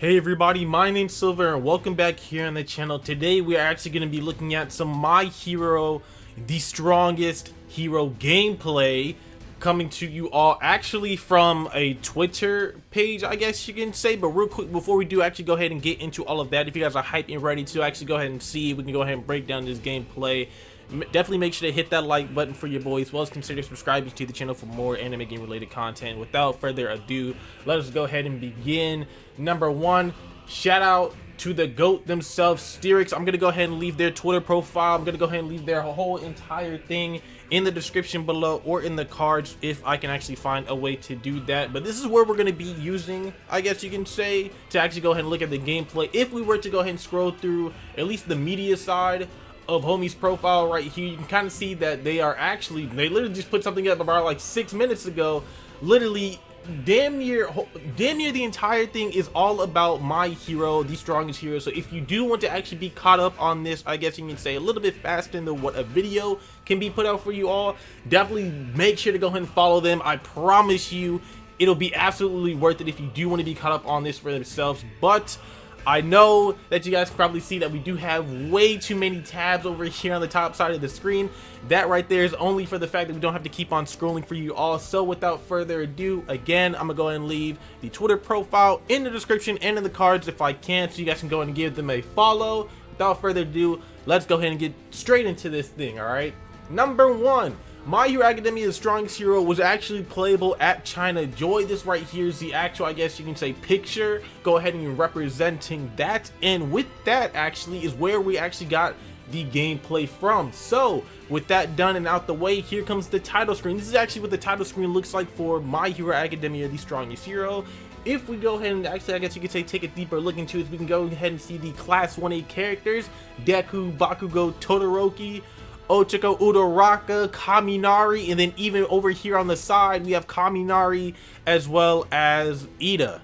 Hey everybody, my name's Silver and welcome back here on the channel. Today we are actually going to be looking at some My Hero, the strongest hero gameplay coming to you all actually from a Twitter page, I guess you can say. But real quick, before we do actually go ahead and get into all of that, if you guys are hyped and ready to actually go ahead and see, we can go ahead and break down this gameplay. Definitely make sure to hit that like button for your boys, as well as consider subscribing to the channel for more anime game related content. Without further ado, let us go ahead and begin. Number one, shout out to the GOAT themselves, Sterix. I'm gonna go ahead and leave their Twitter profile. I'm gonna go ahead and leave their whole entire thing in the description below or in the cards if I can actually find a way to do that. But this is where we're gonna be using, I guess you can say, to actually go ahead and look at the gameplay. If we were to go ahead and scroll through at least the media side of homie's profile right here, you can kind of see that they literally just put something up about like 6 minutes ago. Literally damn near the entire thing is all about My Hero, the strongest hero. So if you do want to actually be caught up on this, I guess you can say a little bit faster than what a video can be put out for you all, definitely make sure to go ahead and follow them. I promise you it'll be absolutely worth it if you do want to be caught up on this for themselves. But I know that you guys can probably see that we do have way too many tabs over here on the top side of the screen. That right there is only for the fact that we don't have to keep on scrolling for you all. So without further ado, again, I'm gonna go ahead and leave the Twitter profile in the description and in the cards if I can, so you guys can go ahead and give them a follow. Without further ado, let's go ahead and get straight into this thing. All right, number one, My Hero Academia's strongest hero was actually playable at CHINAJOY. This right here is the actual, I guess you can say, picture. Go ahead and representing that. And with that actually is where we actually got the gameplay from. So with that done and out the way, here comes the title screen. This is actually what the title screen looks like for My Hero Academia, the strongest hero. If we go ahead and actually, I guess you could say, take a deeper look into it, we can go ahead and see the class 1A characters: Deku, Bakugo, Todoroki, Ochako, Uraraka, Kaminari, and then even over here on the side we have Kaminari as well as Ida.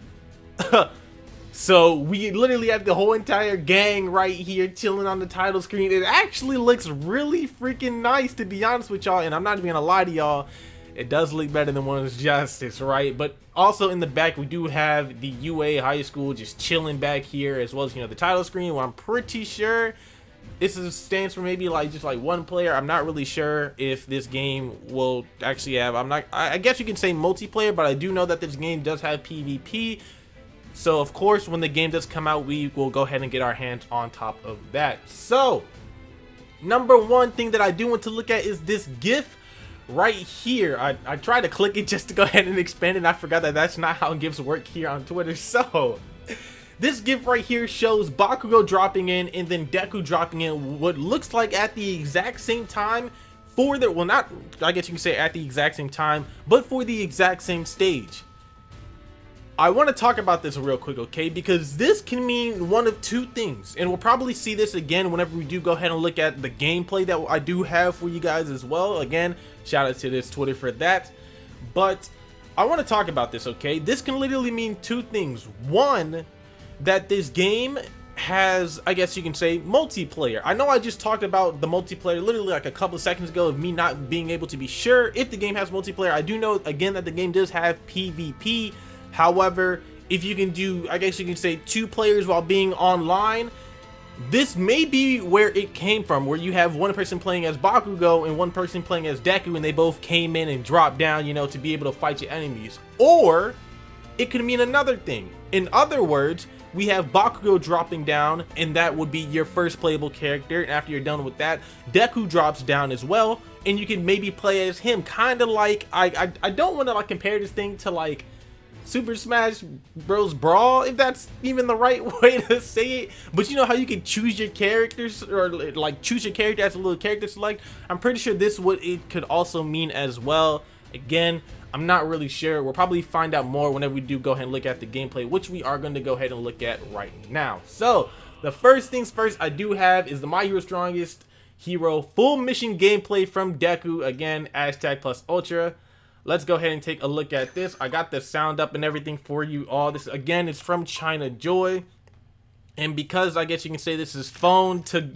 So we literally have the whole entire gang right here chilling on the title screen. It actually looks really freaking nice, to be honest with y'all, and I'm not even gonna lie to y'all, it does look better than One's Justice, right? But also in the back we do have the UA high school just chilling back here, as well as, you know, the title screen, where I'm pretty sure this stands for maybe like just like one player. I'm not really sure if this game will actually have, I guess you can say multiplayer, but I do know that this game does have PvP. So of course when the game does come out, we will go ahead and get our hands on top of that. So number one thing that I do want to look at is this GIF right here. I tried to click it just to go ahead and expand it, and I forgot that that's not how GIFs work here on Twitter. So this GIF right here shows Bakugo dropping in and then Deku dropping in what looks like at the exact same time for the, well, not, I guess you can say at the exact same time, but for the exact same stage. I want to talk about this real quick, okay? Because this can mean one of two things, and we'll probably see this again whenever we do go ahead and look at the gameplay that I do have for you guys as well. Again, shout out to this Twitter for that. But I want to talk about this, okay? This can literally mean two things. One, that this game has, I guess you can say, multiplayer. I know I just talked about the multiplayer literally like a couple of seconds ago of me not being able to be sure if the game has multiplayer. I do know again that the game does have PvP. However, if you can do, I guess you can say, 2 players while being online, this may be where it came from, where you have one person playing as Bakugo and one person playing as Deku, and they both came in and dropped down, you know, to be able to fight your enemies. Or it could mean another thing. In other words, we have Bakugo dropping down, and that would be your first playable character. And after you're done with that, Deku drops down as well, and you can maybe play as him. Kind of like, I don't want to like compare this thing to like Super Smash Bros. Brawl, if that's even the right way to say it. But you know how you can choose your characters, or like choose your character as a little character select? I'm pretty sure this is what it could also mean as well. Again, I'm not really sure. We'll probably find out more whenever we do go ahead and look at the gameplay, which we are going to go ahead and look at right now. So the first things first I do have is the My Hero Strongest Hero full mission gameplay from Deku. Again, #+ultra. Let's go ahead and take a look at this. I got the sound up and everything for you all. This again is from CHINAJOY, and because I guess you can say this is phone to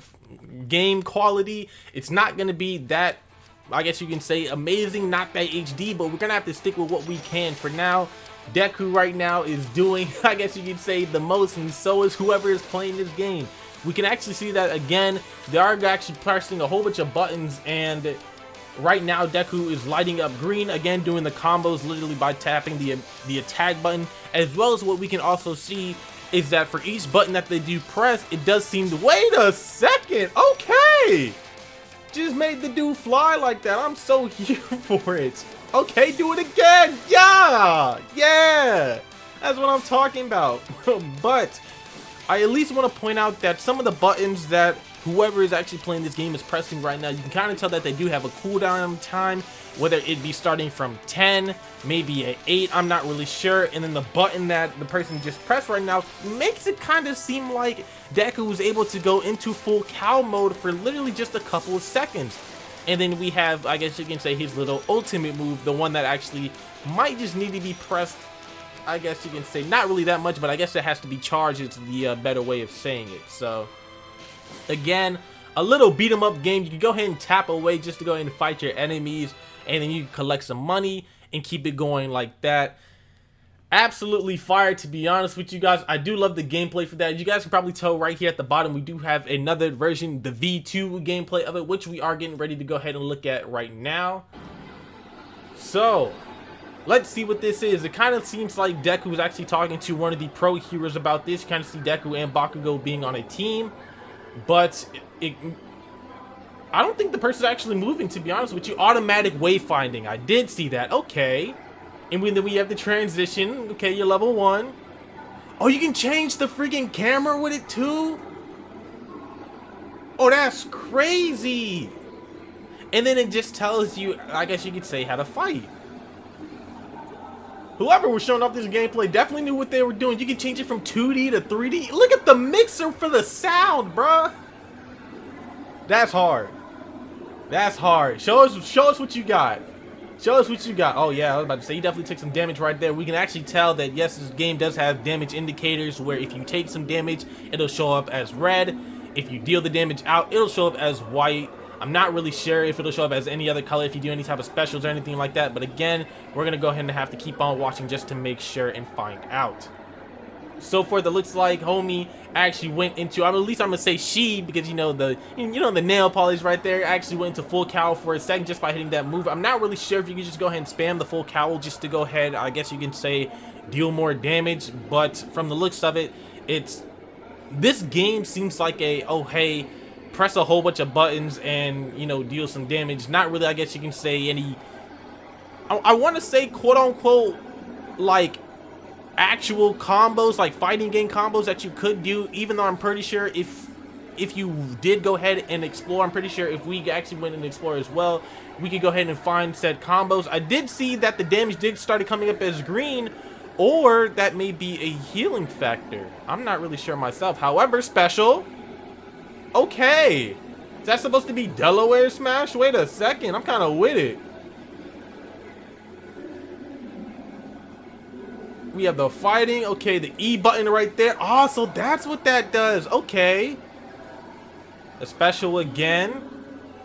game quality, it's not going to be that, I guess you can say, amazing, not that HD, but we're gonna have to stick with what we can for now. Deku right now is doing, I guess you could say, the most, and so is whoever is playing this game. We can actually see that again. They are actually pressing a whole bunch of buttons, and right now Deku is lighting up green, again doing the combos literally by tapping the attack button, as well as what we can also see is that for each button that they do press, it does seem to, wait a second, okay, just made the dude fly like that. I'm so here for it. Okay, do it again. Yeah, that's what I'm talking about. But I at least want to point out that some of the buttons that whoever is actually playing this game is pressing right now, you can kind of tell that they do have a cooldown time, whether it be starting from 10, maybe at 8, I'm not really sure. And then the button that the person just pressed right now makes it kind of seem like Deku was able to go into full cow mode for literally just a couple of seconds. And then we have, I guess you can say, his little ultimate move, the one that actually might just need to be pressed, I guess you can say, not really that much, but I guess it has to be charged. It's the better way of saying it. So again, a little beat 'em up game. You can go ahead and tap away just to go ahead and fight your enemies, and then you can collect some money and keep it going like that. Absolutely fire, to be honest with you guys. I do love the gameplay for that. You guys can probably tell right here at the bottom, we do have another version, the V2 gameplay of it, which we are getting ready to go ahead and look at right now. So let's see what this is. It kind of seems like Deku is actually talking to one of the pro heroes about this. You kind of see Deku and Bakugo being on a team, but I don't think the person's actually moving, to be honest with you. Automatic wayfinding, I did see that. Okay. And then we have the transition. Okay, you're level 1. Oh, you can change the freaking camera with it too? Oh, that's crazy. And then it just tells you, I guess you could say, how to fight. Whoever was showing off this gameplay definitely knew what they were doing. You can change it from 2D to 3D. Look at the mixer for the sound, bruh. That's hard. That's hard. Show us what you got. Show us what you got. Oh yeah, I was about to say, you definitely took some damage right there. We can actually tell that yes, this game does have damage indicators where if you take some damage, it'll show up as red. If you deal the damage out, it'll show up as white. I'm not really sure if it'll show up as any other color if you do any type of specials or anything like that. But again, we're going to go ahead and have to keep on watching just to make sure and find out. So far, it looks like homie actually went into, at least I'm gonna say she, because you know the nail polish right there actually went into full cowl for a second just by hitting that move. I'm not really sure if you can just go ahead and spam the full cowl just to go ahead, I guess you can say, deal more damage. But from the looks of it, this game seems like a, oh hey, press a whole bunch of buttons and deal some damage. Not really, I guess you can say, any, I want to say quote unquote like actual combos, like fighting game combos that you could do, even though I'm pretty sure if you did go ahead and explore, I'm pretty sure if we actually went and explore as well, we could go ahead and find said combos. I did see that the damage did start coming up as green, or that may be a healing factor. I'm not really sure myself. However, special. Okay, is that supposed to be Delaware Smash? Wait a second, I'm kind of with it. We have the fighting. Okay, the E button right there. Oh, so that's what that does. Okay. A special again.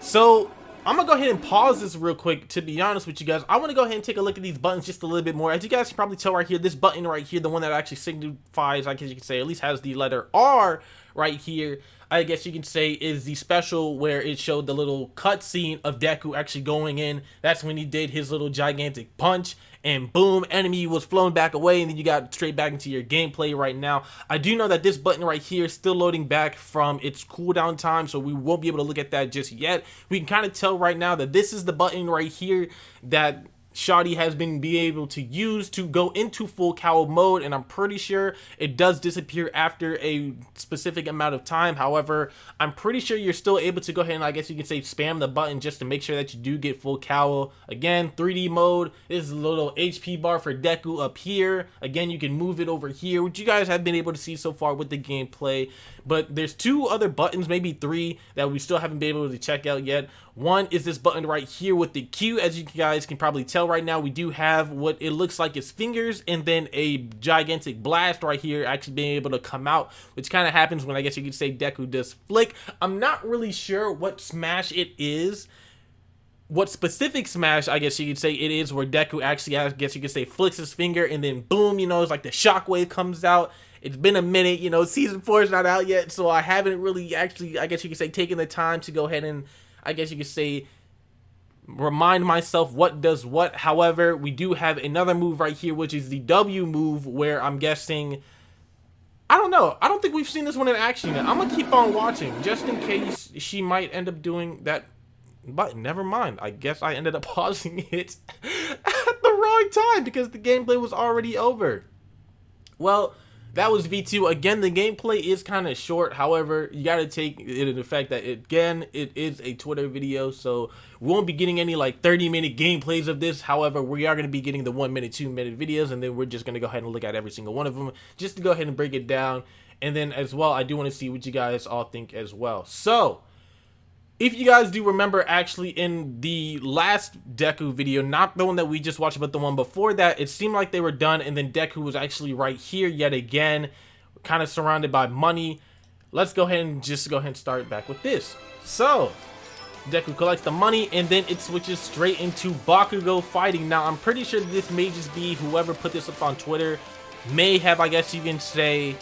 So I'm gonna go ahead and pause this real quick, to be honest with you guys. I want to go ahead and take a look at these buttons just a little bit more. As you guys can probably tell right here, this button right here, the one that actually signifies, I guess you can say, at least has the letter R right here, I guess you can say, is the special where it showed the little cutscene of Deku actually going in. That's when he did his little gigantic punch, and boom, enemy was flown back away, and then you got straight back into your gameplay right now. I do know that this button right here is still loading back from its cooldown time, so we won't be able to look at that just yet. We can kind of tell right now that this is the button right here that Shawty has been able to use to go into full cowl mode, and I'm pretty sure it does disappear after a specific amount of time. However, I'm pretty sure you're still able to go ahead and, I guess you can say, spam the button just to make sure that you do get full cowl. Again, 3D mode. This is a little HP bar for Deku up here. Again, you can move it over here, which you guys have been able to see so far with the gameplay. But there's 2 other buttons, maybe 3, that we still haven't been able to check out yet. One is this button right here with the Q. As you guys can probably tell right now, we do have what it looks like is fingers, and then a gigantic blast right here actually being able to come out, which kind of happens when, I guess you could say, Deku does flick. I'm not really sure what smash it is. what specific smash, I guess you could say it is, where Deku actually, I guess you could say, flicks his finger and then boom, you know, it's like the shockwave comes out. It's been a minute, you know, season 4 is not out yet, so I haven't really actually, I guess you could say, taken the time to go ahead and, I guess you could say, remind myself what does what. However, we do have another move right here, which is the W move, where I'm guessing, I don't know, I don't think we've seen this one in action yet. I'm gonna keep on watching just in case she might end up doing that. But never mind, I guess I ended up pausing it at the wrong time because the gameplay was already over. Well, that was V2. Again, the gameplay is kind of short. However, you got to take it in effect that, again, it is a Twitter video, so we won't be getting any like 30-minute gameplays of this. However, we are going to be getting the 1-minute, 2-minute videos, and then we're just going to go ahead and look at every single one of them just to go ahead and break it down. And then as well, I do want to see what you guys all think as well. So, if you guys do remember, actually, in the last Deku video, not the one that we just watched, but the one before that, it seemed like they were done, and then Deku was actually right here yet again, kind of surrounded by money. Let's go ahead and just go ahead and start back with this. So, Deku collects the money, and then it switches straight into Bakugo fighting. Now, I'm pretty sure this may just be whoever put this up on Twitter may have, I guess you can say,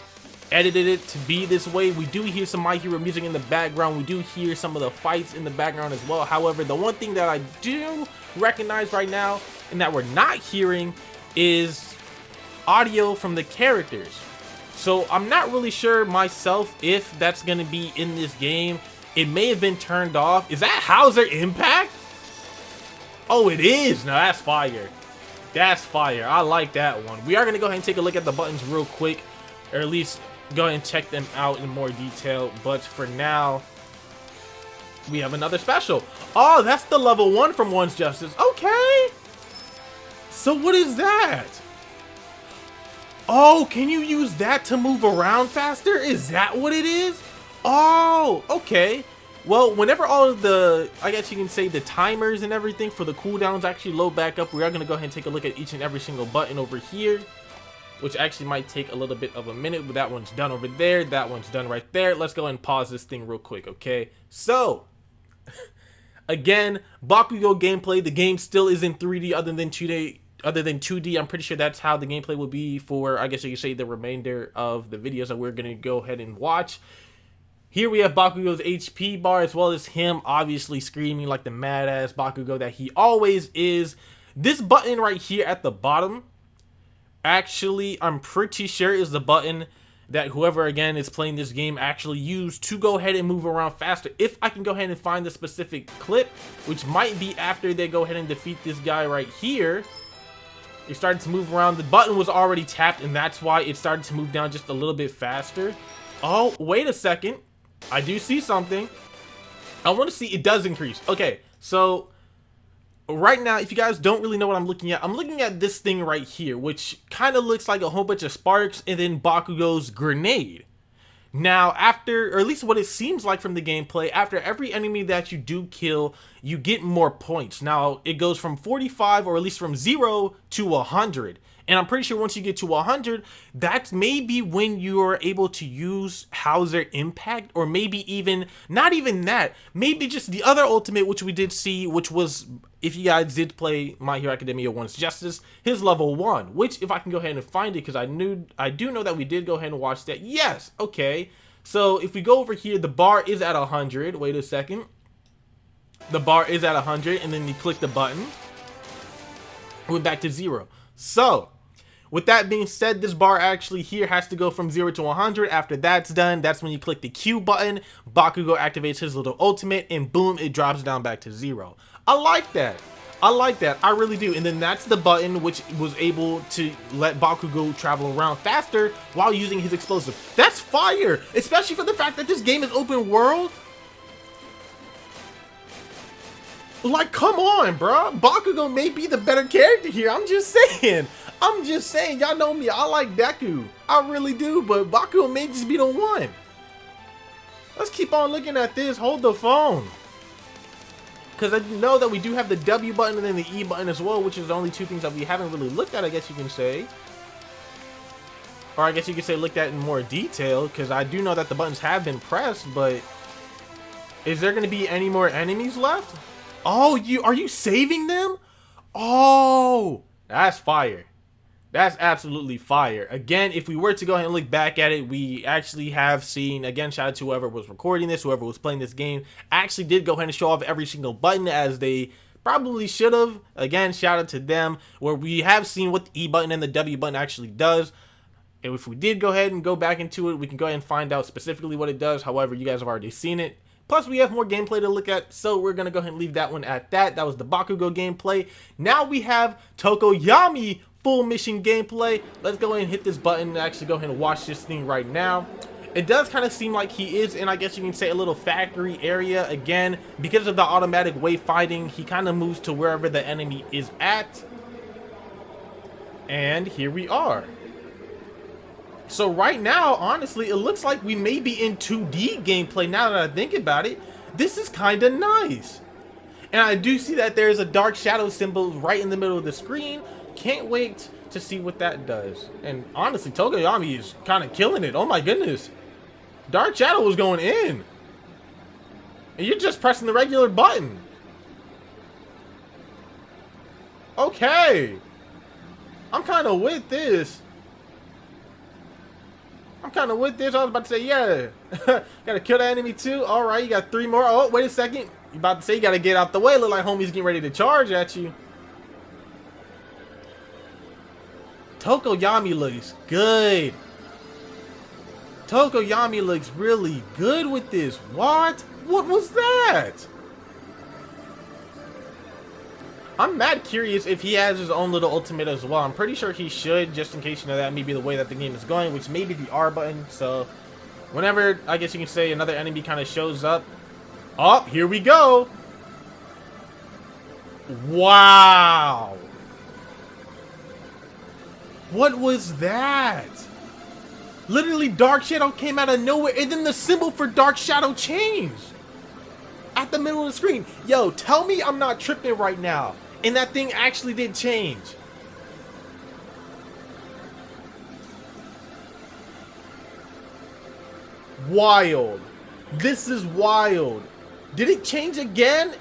edited it to be this way. We do hear some My Hero music in the background. We do hear some of the fights in the background as well. However, the one thing that I do recognize right now and that we're not hearing is audio from the characters. So I'm not really sure myself if that's going to be in this game. It may have been turned off. Is that Hauser Impact? Oh, it is. Now that's fire. That's fire. I like that one. We are going to go ahead and take a look at the buttons real quick, or at least go ahead and check them out in more detail. But for now, we have another special. Oh, that's the level 1 from One's Justice. Okay. So what is that? Oh, can you use that to move around faster? Is that what it is? Oh, okay. Well, whenever all of the, I guess you can say, the timers and everything for the cooldowns actually load back up, we are going to go ahead and take a look at each and every single button over here, which actually might take a little bit of a minute, but that one's done over there. That one's done right there. Let's go ahead and pause this thing real quick, okay? So, again, Bakugo gameplay. The game still is in 3D other than 2D. I'm pretty sure that's how the gameplay will be for, I guess you could say, the remainder of the videos that we're going to go ahead and watch. Here we have Bakugo's HP bar, as well as him obviously screaming like the mad-ass Bakugo that he always is. This button right here at the bottom, actually, I'm pretty sure is the button that whoever, again, is playing this game actually used to go ahead and move around faster. If I can go ahead and find the specific clip, which might be after they go ahead and defeat this guy right here. It started to move around. The button was already tapped, and that's why it started to move down just a little bit faster. Oh, wait a second. I do see something. I want to see it does increase. Okay, so right now, if you guys don't really know what I'm looking at this thing right here, which kind of looks like a whole bunch of sparks and then Bakugo's grenade. Now, after, or at least what it seems like from the gameplay, after every enemy that you do kill, you get more points. Now, it goes from 45, or at least from 0 to 100. And I'm pretty sure once you get to 100, that's maybe when you are able to use Hauser Impact, or maybe even, not even that, maybe just the other ultimate, which we did see, which was, if you guys did play My Hero Academia One's Justice, his level 1, which if I can go ahead and find it, because I do know that we did go ahead and watch that. Yes, okay. So if we go over here, the bar is at 100. Wait a second. The bar is at 100, and then you click the button. Went back to 0. So, with that being said, this bar actually here has to go from 0 to 100. After that's done, that's when you click the Q button. Bakugo activates his little ultimate, and boom, it drops down back to 0. I like that. I like that. I really do. And then that's the button which was able to let Bakugo travel around faster while using his explosive. That's fire, especially for the fact that this game is open world. Like, come on, bro. Bakugo may be the better character here. I'm just saying. Y'all know me. I like Deku. I really do. But Bakugo may just be the one. Let's keep on looking at this. Hold the phone. Because I know that we do have the W button and then the E button as well, which is the only two things that we haven't really looked at, I guess you can say. Or I guess you could say looked at in more detail, because I do know that the buttons have been pressed, but is there going to be any more enemies left? Oh, are you saving them? Oh, that's fire. That's absolutely fire. Again, if we were to go ahead and look back at it, we actually have seen, again, shout out to whoever was recording this, whoever was playing this game, actually did go ahead and show off every single button as they probably should have. Again, shout out to them, where we have seen what the E button and the W button actually does. And if we did go ahead and go back into it, we can go ahead and find out specifically what it does. However, you guys have already seen it. Plus, we have more gameplay to look at, so we're going to go ahead and leave that one at that. That was the Bakugo gameplay. Now we have Tokoyami full mission gameplay. Let's go ahead and hit this button and actually go ahead and watch this thing right now. It does kind of seem like he is in, I guess you can say, a little factory area. Again, because of the automatic wayfinding, he kind of moves to wherever the enemy is at. And here we are. So right now, honestly, it looks like we may be in 2D gameplay now that I think about it. This is kind of nice. And I do see that there's a dark shadow symbol right in the middle of the screen. Can't wait to see what that does. And honestly, Tokoyami is kind of killing it. Oh my goodness. Dark shadow was going in. And you're just pressing the regular button. Okay. I'm kind of with this. I was about to say, yeah. Gotta kill the enemy too. Alright, you got 3 more. Oh, wait a second. You about to say you gotta get out the way. Look like homie's getting ready to charge at you. Tokoyami looks good. Tokoyami looks really good with this. What? What was that? I'm mad curious if he has his own little ultimate as well. I'm pretty sure he should, just in case, you know, that may be the way that the game is going, which may be the R button. So whenever, I guess you can say, another enemy kind of shows up. Oh, here we go. Wow. What was that? Literally, Dark Shadow came out of nowhere, and then the symbol for Dark Shadow changed at the middle of the screen. Yo, tell me I'm not tripping right now. And that thing actually did change. Wild. This is wild. Did it change again?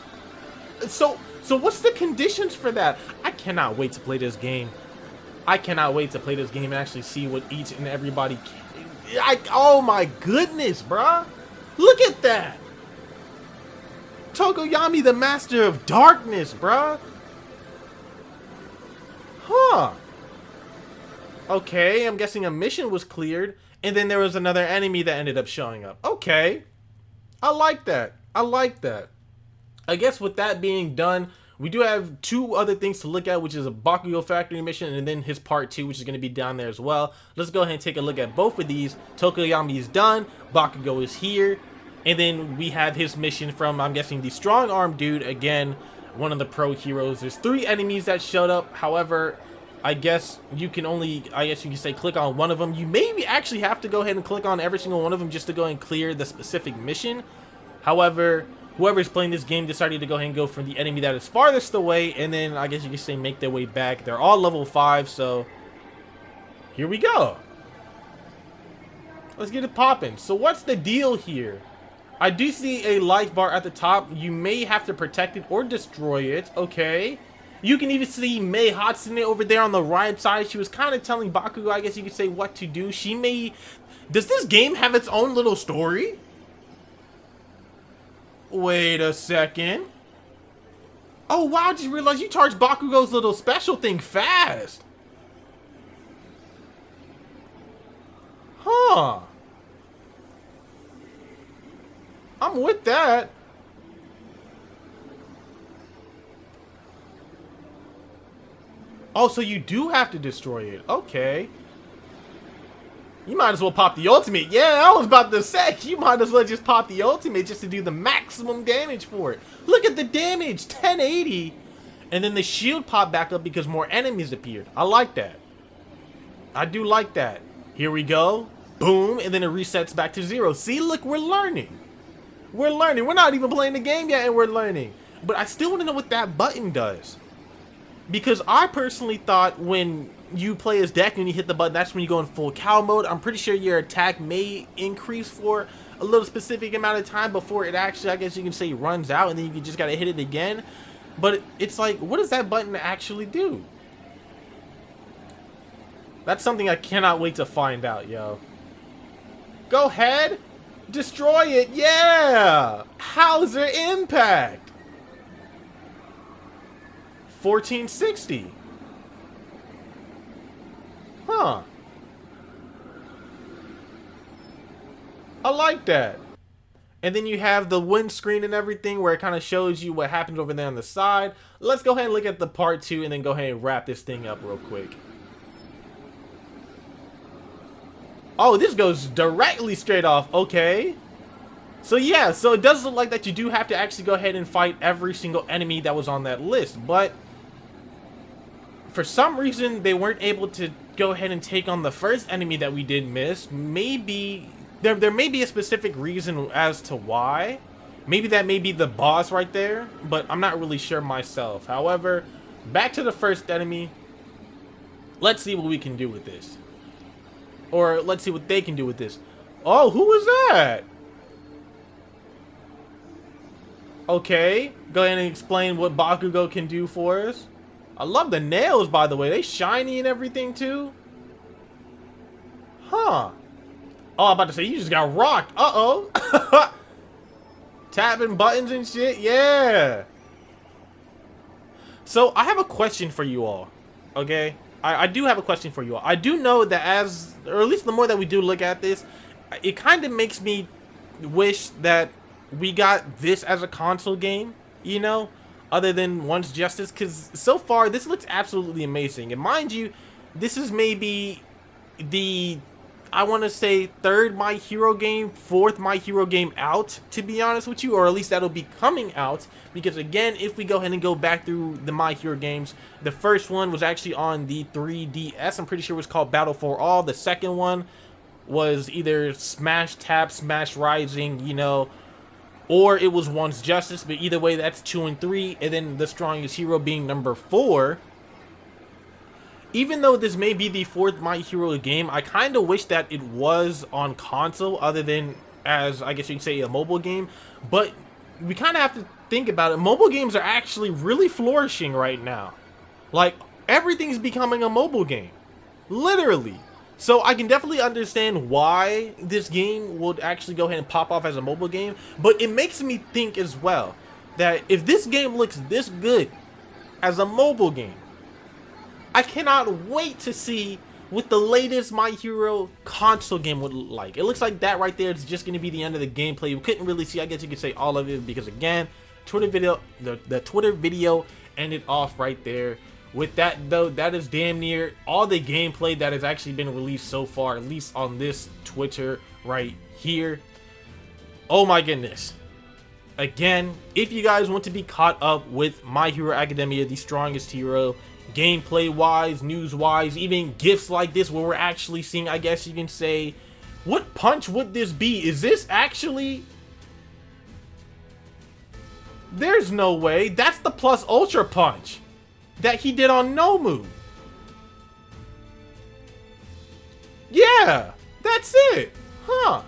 So what's the conditions for that? I cannot wait to play this game. I cannot wait to play this game and actually see what each and everybody can. Oh my goodness, bruh. Look at that. Tokoyami, the master of darkness, bruh. Huh. Okay, I'm guessing a mission was cleared, and then there was another enemy that ended up showing up. Okay. I like that. I like that. I guess with that being done, we do have 2 other things to look at, which is a Bakugo factory mission and then his part 2, which is going to be down there as well. Let's go ahead and take a look at both of these. Tokoyami is done. Bakugo is here. And then we have his mission from, I'm guessing, the strong arm dude. Again, one of the pro heroes. There's 3 enemies that showed up. However, I guess you can only, I guess you can say, click on one of them. You maybe actually have to go ahead and click on every single one of them just to go and clear the specific mission. However, whoever's playing this game decided to go ahead and go for the enemy that is farthest away, and then I guess you could say make their way back. They're all level 5, so here we go. Let's get it popping. So what's the deal here? I do see a life bar at the top. You may have to protect it or destroy it. Okay. You can even see Mei Hatsune over there on the right side. She was kind of telling Bakugo, I guess you could say, what to do. She may... Does this game have its own little story? Wait a second. Oh, wow. I just realized you charged Bakugo's little special thing fast. Huh. I'm with that. Oh, so you do have to destroy it. Okay. You might as well pop the ultimate. Yeah, I was about to say, you might as well just pop the ultimate just to do the maximum damage for it. Look at the damage, 1080. And then the shield popped back up because more enemies appeared. I like that. I do like that. Here we go. Boom. And then it resets back to 0. See, look, we're learning. We're learning. We're not even playing the game yet and we're learning. But I still want to know what that button does. Because I personally thought when you play as Deku and you hit the button, that's when you go in full cow mode. I'm pretty sure your attack may increase for a little specific amount of time before it actually, I guess you can say, runs out, and then you just gotta hit it again. But it's like, what does that button actually do? That's something I cannot wait to find out, yo. Go ahead, destroy it, yeah! How's their impact? 1460. Huh. I like that. And then you have the windscreen and everything where it kind of shows you what happens over there on the side. Let's go ahead and look at the part 2 and then go ahead and wrap this thing up real quick. Oh, this goes directly straight off. Okay. So yeah, so it does look like that you do have to actually go ahead and fight every single enemy that was on that list. But for some reason, they weren't able to go ahead and take on the first enemy that we did miss. Maybe there may be a specific reason as to why. Maybe that may be the boss right there, but I'm not really sure myself. However, back to the first enemy. Let's see what we can do with this. Or let's see what they can do with this. Oh, who was that? Okay, go ahead and explain what Bakugo can do for us. I love the nails, by the way. They shiny and everything, too. Huh. Oh, I'm about to say, you just got rocked. Uh-oh. Tapping buttons and shit. Yeah. So, I have a question for you all. Okay? I do have a question for you all. I do know that or at least the more that we do look at this, it kind of makes me wish that we got this as a console game, you know? Other than Once Justice, because so far this looks absolutely amazing. And mind you, this is maybe the, I want to say, third My Hero game, fourth My Hero game out, to be honest with you, or at least that'll be coming out. Because again, if we go ahead and go back through the My Hero games, the first one was actually on the 3DS. I'm pretty sure it was called Battle for All. The second one was either Smash Tap, Smash Rising, you know, or it was Once Justice, but either way, that's 2 and 3, and then The Strongest Hero being number 4. Even though this may be the fourth My Hero game, I kind of wish that it was on console, other than as, I guess you can say, a mobile game. But we kind of have to think about it. Mobile games are actually really flourishing right now. Like, everything's becoming a mobile game. Literally. So I can definitely understand why this game would actually go ahead and pop off as a mobile game, but it makes me think as well that if this game looks this good as a mobile game, I cannot wait to see what the latest My Hero console game would look like. It looks like that right there is just going to be the end of the gameplay. We couldn't really see, I guess you could say, all of it, because again, Twitter video, the Twitter video ended off right there. With that, though, that is damn near all the gameplay that has actually been released so far, at least on this Twitter right here. Oh my goodness. Again, if you guys want to be caught up with My Hero Academia, The Strongest Hero, gameplay-wise, news-wise, even gifts like this where we're actually seeing, I guess you can say, what punch would this be? Is this actually... There's no way. That's the Plus Ultra Punch that he did on Nomu. Yeah, that's it. Huh.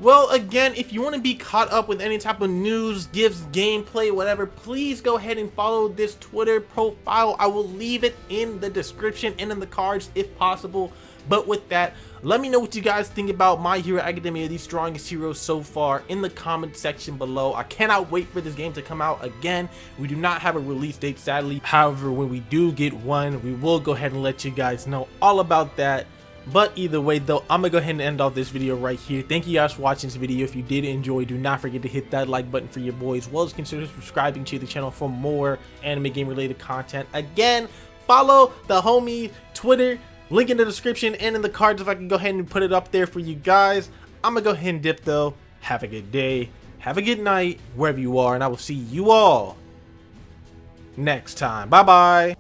Well, again, if you want to be caught up with any type of news, gifts, gameplay, whatever, please go ahead and follow this Twitter profile. I will leave it in the description and in the cards if possible. But with that, let me know what you guys think about My Hero Academia, The Strongest Hero so far in the comment section below. I cannot wait for this game to come out. Again, we do not have a release date, sadly. However, when we do get one, we will go ahead and let you guys know all about that. But either way, though, I'm gonna go ahead and end off this video right here. Thank you guys for watching this video. If you did enjoy, do not forget to hit that like button for your boys, as well as consider subscribing to the channel for more anime game related content. Again, follow the homie Twitter, link in the description and in the cards if I can go ahead and put it up there for you guys. I'm gonna go ahead and dip though. Have a good day, have a good night wherever you are, and I will see you all next time. Bye bye.